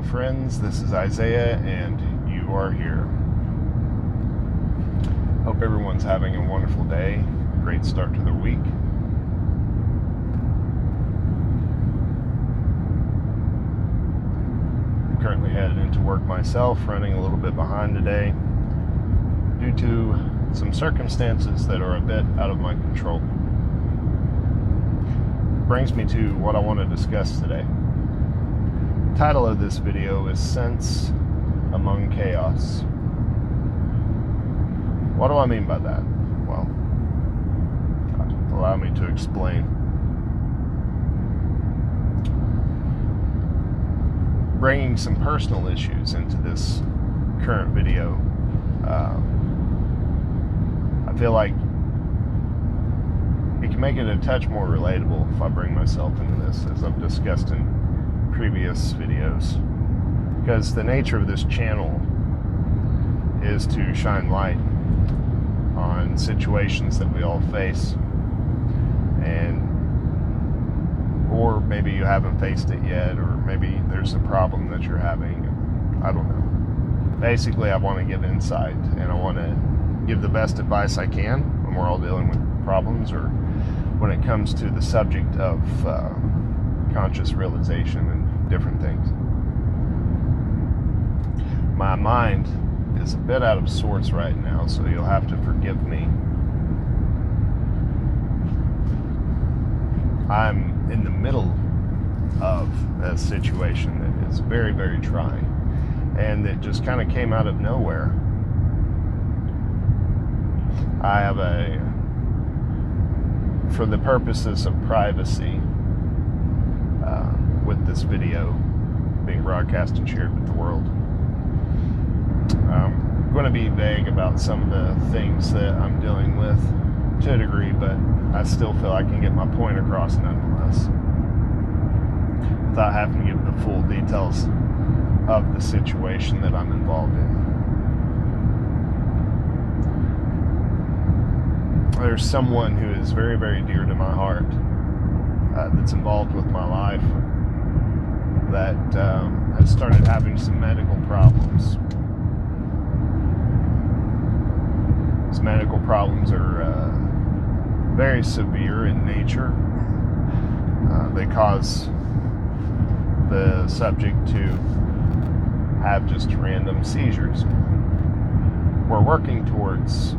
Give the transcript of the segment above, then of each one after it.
Hello friends, this is Isaiah and you are here. Hope everyone's having a wonderful day, great start to the week. I'm currently headed into work myself, running a little bit behind today due to some circumstances that are a bit out of my control. Brings me to what I want to discuss today. The title of this video is Sence Among Chaos. What do I mean by that? Well, allow me to explain. Bringing some personal issues into this current video, I feel like it can make it a touch more relatable if I bring myself into this, as I've discussed in previous videos, because the nature of this channel is to shine light on situations that we all face, or maybe you haven't faced it yet, or maybe there's a problem that you're having. I don't know. Basically, I want to give insight, and I want to give the best advice I can when we're all dealing with problems, or when it comes to the subject of conscious realization and different things. My mind is a bit out of sorts right now, so you'll have to forgive me. I'm in the middle of a situation that is very, very trying, and it just kind of came out of nowhere. I have for the purposes of privacy, with this video being broadcast and shared with the world, I'm going to be vague about some of the things that I'm dealing with to a degree, but I still feel I can get my point across nonetheless, without having to give the full details of the situation that I'm involved in. There's someone who is very, very dear to my heart that's involved with my life that has started having some medical problems. These medical problems are very severe in nature. They cause the subject to have just random seizures. We're working towards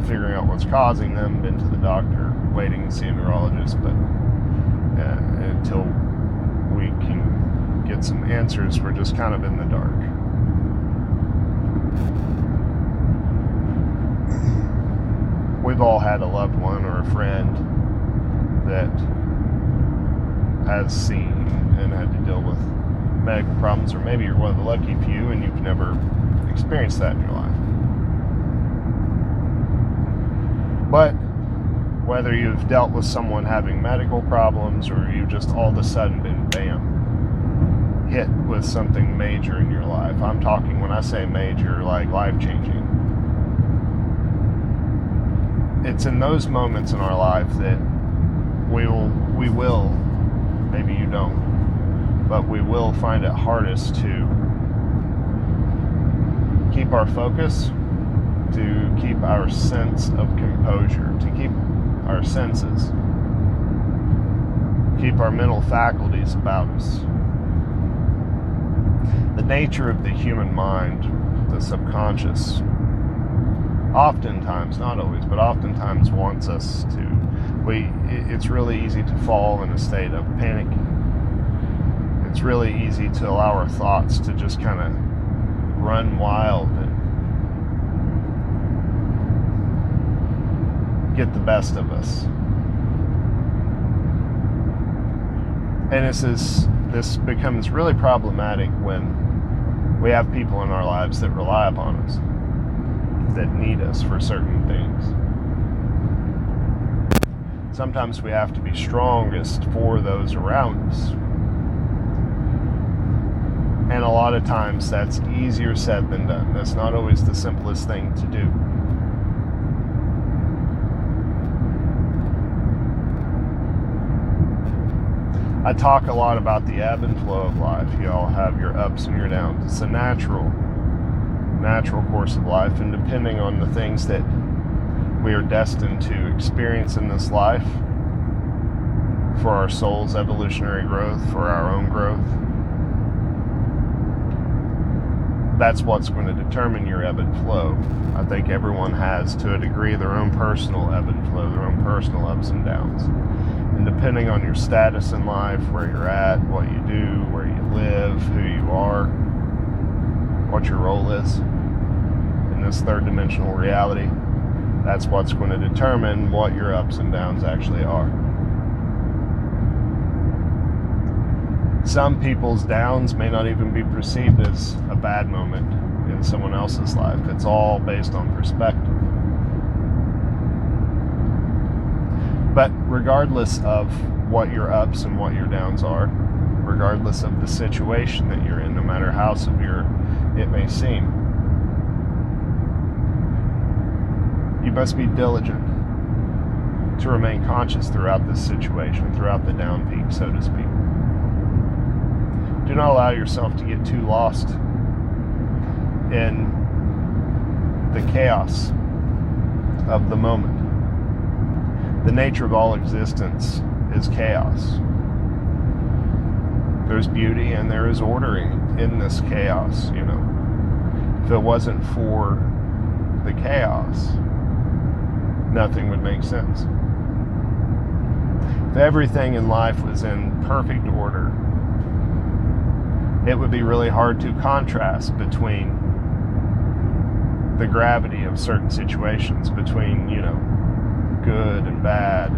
figuring out what's causing them. Been to the doctor, waiting to see a neurologist, but until we can get some answers, we're just kind of in the dark. We've all had a loved one or a friend that has seen and had to deal with medical problems, or maybe you're one of the lucky few and you've never experienced that in your life. But whether you've dealt with someone having medical problems, or you've just all of a sudden been, bam, hit with something major in your life. I'm talking, when I say major, like life-changing. It's in those moments in our life that we will, maybe you don't, but we will find it hardest to keep our focus, to keep our sense of composure, to keep our senses, keep our mental faculties about us. The nature of the human mind, the subconscious, oftentimes, not always, but oftentimes wants us to, it's really easy to fall in a state of panic. It's really easy to allow our thoughts to just kind of run wild and get the best of us. And this becomes really problematic when we have people in our lives that rely upon us, that need us for certain things. Sometimes we have to be strongest for those around us. And a lot of times that's easier said than done. That's not always the simplest thing to do. I talk a lot about the ebb and flow of life. You all have your ups and your downs. It's a natural course of life, and depending on the things that we are destined to experience in this life for our soul's evolutionary growth, for our own growth, that's what's going to determine your ebb and flow. I think everyone has, to a degree, their own personal ebb and flow, their own personal ups and downs. And depending on your status in life, where you're at, what you do, where you live, who you are, what your role is in this third dimensional reality, that's what's going to determine what your ups and downs actually are. Some people's downs may not even be perceived as a bad moment in someone else's life. It's all based on perspective. But regardless of what your ups and what your downs are, regardless of the situation that you're in, no matter how severe it may seem, you must be diligent to remain conscious throughout this situation, throughout the down peak, so to speak. Do not allow yourself to get too lost in the chaos of the moment. The nature of all existence is chaos. There's beauty and there is order in this chaos, you know. If it wasn't for the chaos, nothing would make sense. If everything in life was in perfect order, it would be really hard to contrast between the gravity of certain situations, between, you know, good and bad.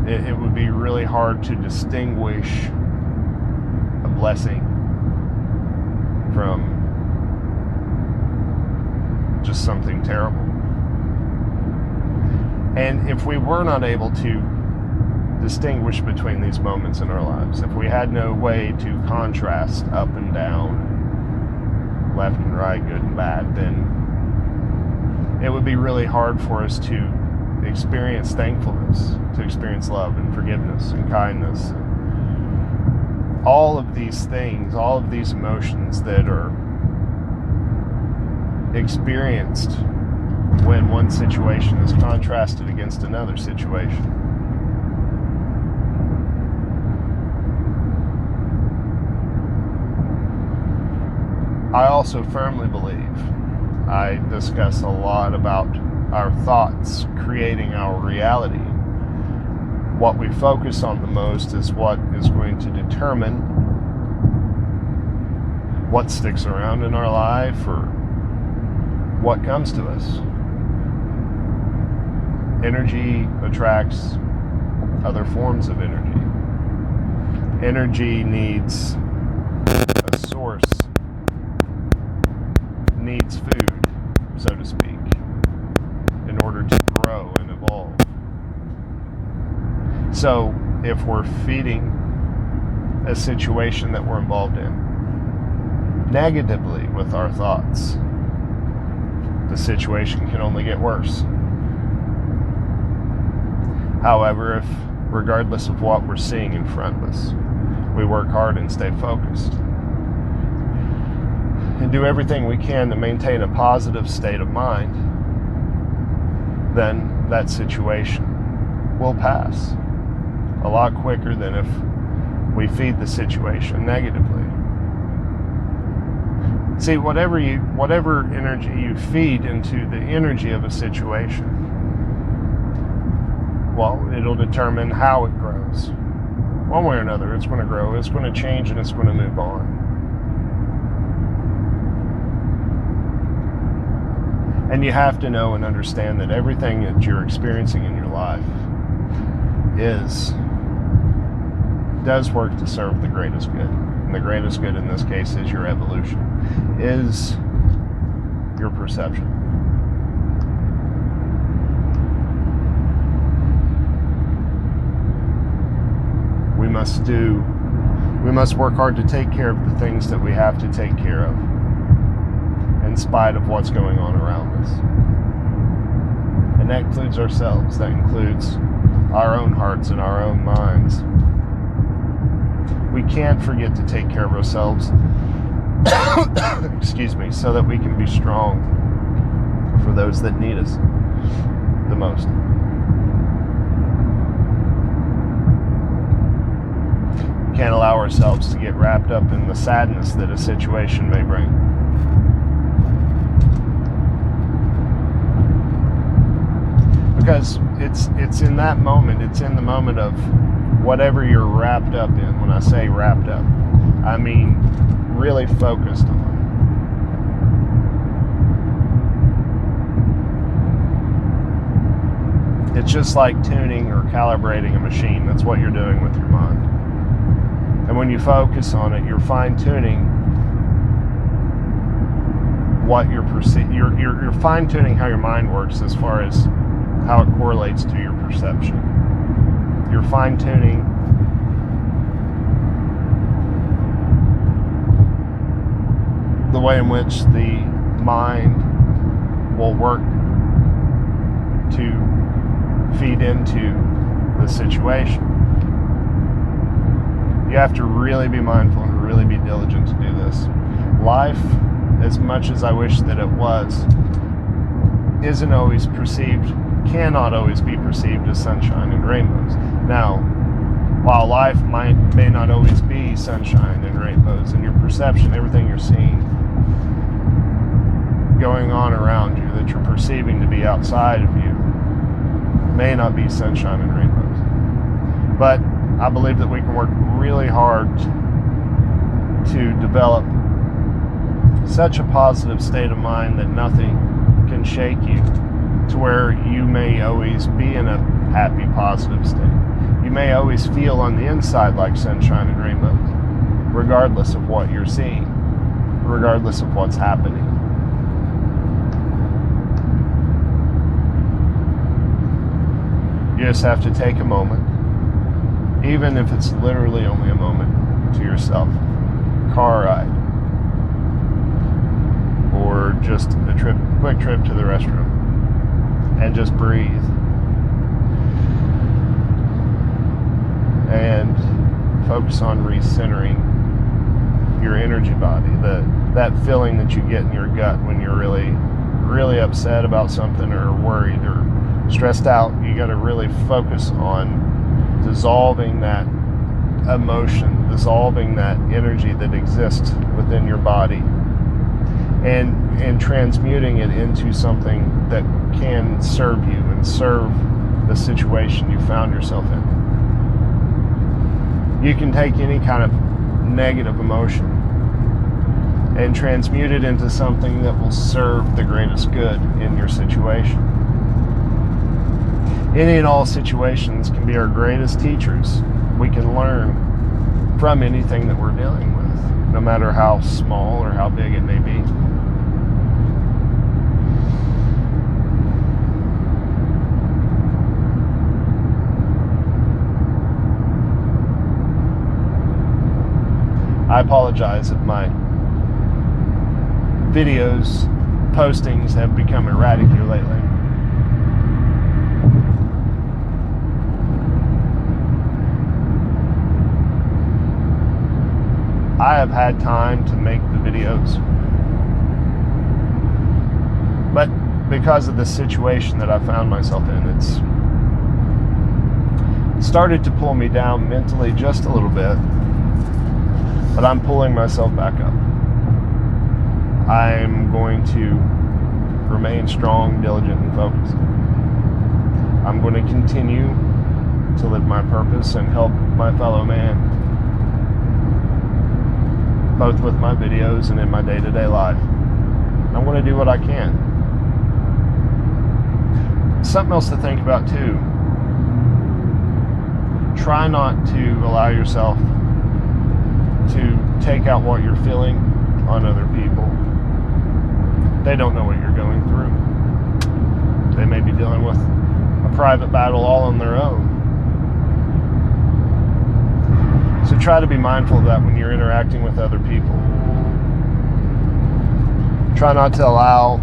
It would be really hard to distinguish a blessing from just something terrible. And if we were not able to distinguish between these moments in our lives, if we had no way to contrast up and down, left and right, good and bad, then it would be really hard for us to experience thankfulness, to experience love and forgiveness and kindness. All of these things, all of these emotions that are experienced when one situation is contrasted against another situation. I also firmly believe, I discuss a lot about our thoughts creating our reality. What we focus on the most is what is going to determine what sticks around in our life or what comes to us. Energy attracts other forms of energy. Energy needs a source, needs food, so to speak, in order to grow and evolve. So if we're feeding a situation that we're involved in negatively with our thoughts, the situation can only get worse. However, if regardless of what we're seeing in front of us, we work hard and stay focused and do everything we can to maintain a positive state of mind, then that situation will pass a lot quicker than if we feed the situation negatively. See, whatever energy you feed into the energy of a situation, well, it'll determine how it grows. One way or another, it's going to grow, it's going to change, and it's going to move on. And you have to know and understand that everything that you're experiencing in your life does work to serve the greatest good. And the greatest good in this case is your evolution, is your perception. We must work hard to take care of the things that we have to take care of, in spite of what's going on around us. And that includes ourselves. That includes our own hearts and our own minds. we can't forget to take care of ourselves. Excuse me, so that we can be strong for those that need us the most. We can't allow ourselves to get wrapped up in the sadness that a situation may bring. Because it's in that moment, it's in the moment of whatever you're wrapped up in. When I say wrapped up, I mean really focused on. It's just like tuning or calibrating a machine. That's what you're doing with your mind. And when you focus on it, you're fine-tuning what you're you're fine-tuning how your mind works as far as how it correlates to your perception. You're fine-tuning the way in which the mind will work to feed into the situation. You have to really be mindful and really be diligent to do this. Life, as much as I wish that it was, isn't always perceived, cannot always be perceived as sunshine and rainbows. Now, while life may not always be sunshine and rainbows, and your perception, everything you're seeing going on around you that you're perceiving to be outside of you may not be sunshine and rainbows. But I believe that we can work really hard to develop such a positive state of mind that nothing can shake you, to where you may always be in a happy, positive state. You may always feel on the inside like sunshine and rainbows, regardless of what you're seeing, regardless of what's happening. You just have to take a moment, even if it's literally only a moment, to yourself. Car ride, or just a quick trip to the restroom, and just breathe. And focus on recentering your energy body, that feeling that you get in your gut when you're really upset about something or worried or stressed out. You got to really focus on dissolving that emotion, dissolving that energy that exists within your body, and transmuting it into something that can serve you and serve the situation you found yourself in. You can take any kind of negative emotion and transmute it into something that will serve the greatest good in your situation. Any and all situations can be our greatest teachers. We can learn from anything that we're dealing with, no matter how small or how big it may be. I apologize if my videos, postings have become erratic here lately. I have had time to make the videos, but because of the situation that I found myself in, it's started to pull me down mentally just a little bit, but I'm pulling myself back up. I'm going to remain strong, diligent, and focused. I'm going to continue to live my purpose and help my fellow man, both with my videos and in my day-to-day life. I'm going to do what I can. Something else to think about too. Try not to allow yourself to take out what you're feeling on other people. They don't know what you're going through. They may be dealing with a private battle all on their own. So try to be mindful of that when you're interacting with other people. Try not to allow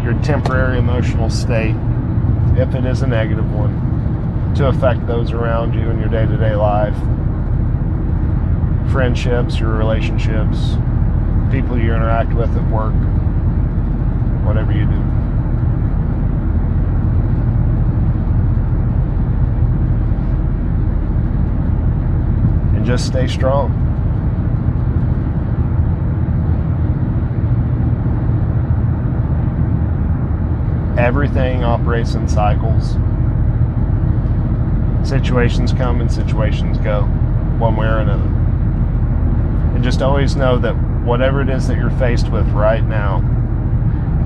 your temporary emotional state, if it is a negative one, to affect those around you in your day-to-day life. friendships, your relationships, people you interact with at work, whatever you do. And just stay strong. Everything operates in cycles. Situations come and situations go, one way or another. And just always know that whatever it is that you're faced with right now,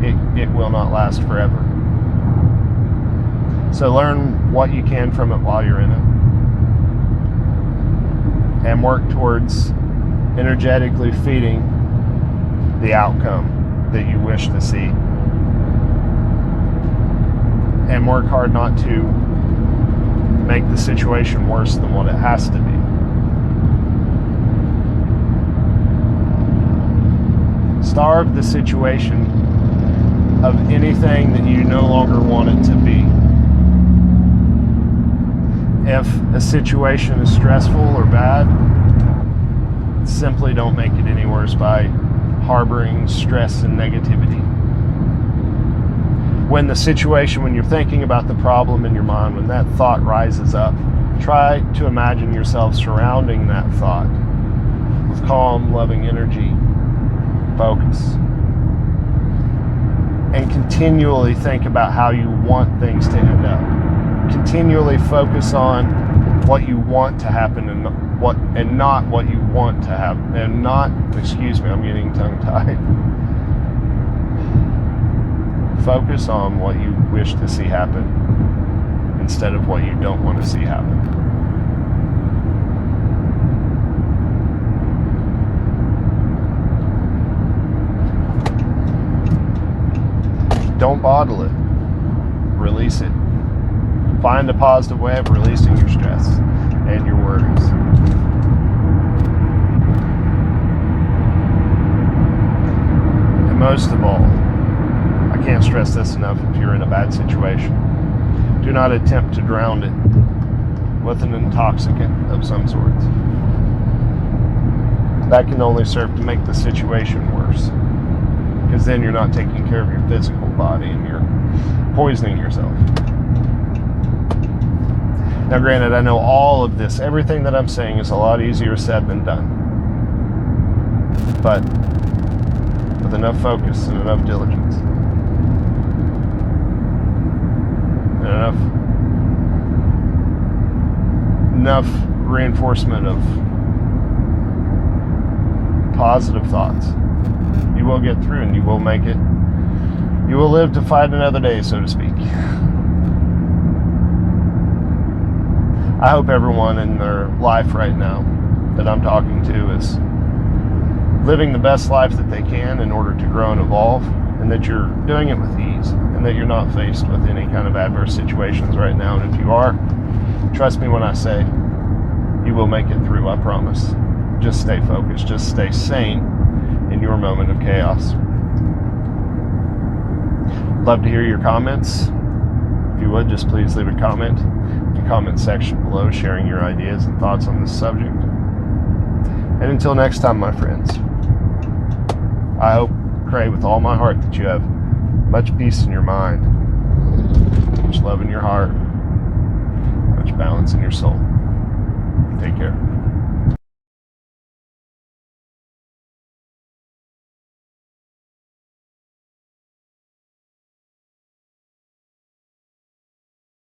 it will not last forever. So learn what you can from it while you're in it. And work towards energetically feeding the outcome that you wish to see. And work hard not to make the situation worse than what it has to be. Starve the situation of anything that you no longer want it to be. If a situation is stressful or bad, simply don't make it any worse by harboring stress and negativity. When you're thinking about the problem in your mind, when that thought rises up, try to imagine yourself surrounding that thought with calm, loving energy, focus. And continually think about how you want things to end up. Continually focus on what you want to happen and not what you want to happen. And not, excuse me, I'm getting tongue-tied. Focus on what you wish to see happen instead of what you don't want to see happen. Don't bottle it. Release it. Find a positive way of releasing your stress and your worries. And most of all, I can't stress this enough, if you're in a bad situation, do not attempt to drown it with an intoxicant of some sort. That can only serve to make the situation worse, because then you're not taking care of your physical body and you're poisoning yourself. Now granted, I know all of this, everything that I'm saying is a lot easier said than done. But with enough focus and enough diligence, and enough reinforcement of positive thoughts, you will get through and you will make it. You will live to fight another day, so to speak. I hope everyone in their life right now that I'm talking to is living the best life that they can in order to grow and evolve, and that you're doing it with ease, and that you're not faced with any kind of adverse situations right now. And if you are, trust me when I say you will make it through, I promise. Just stay focused, just stay sane in your moment of chaos. Love to hear your comments. If you would, just please leave a comment in the comment section below, sharing your ideas and thoughts on this subject. And until next time, my friends, I hope, pray with all my heart that you have much peace in your mind, much love in your heart, much balance in your soul. Take care.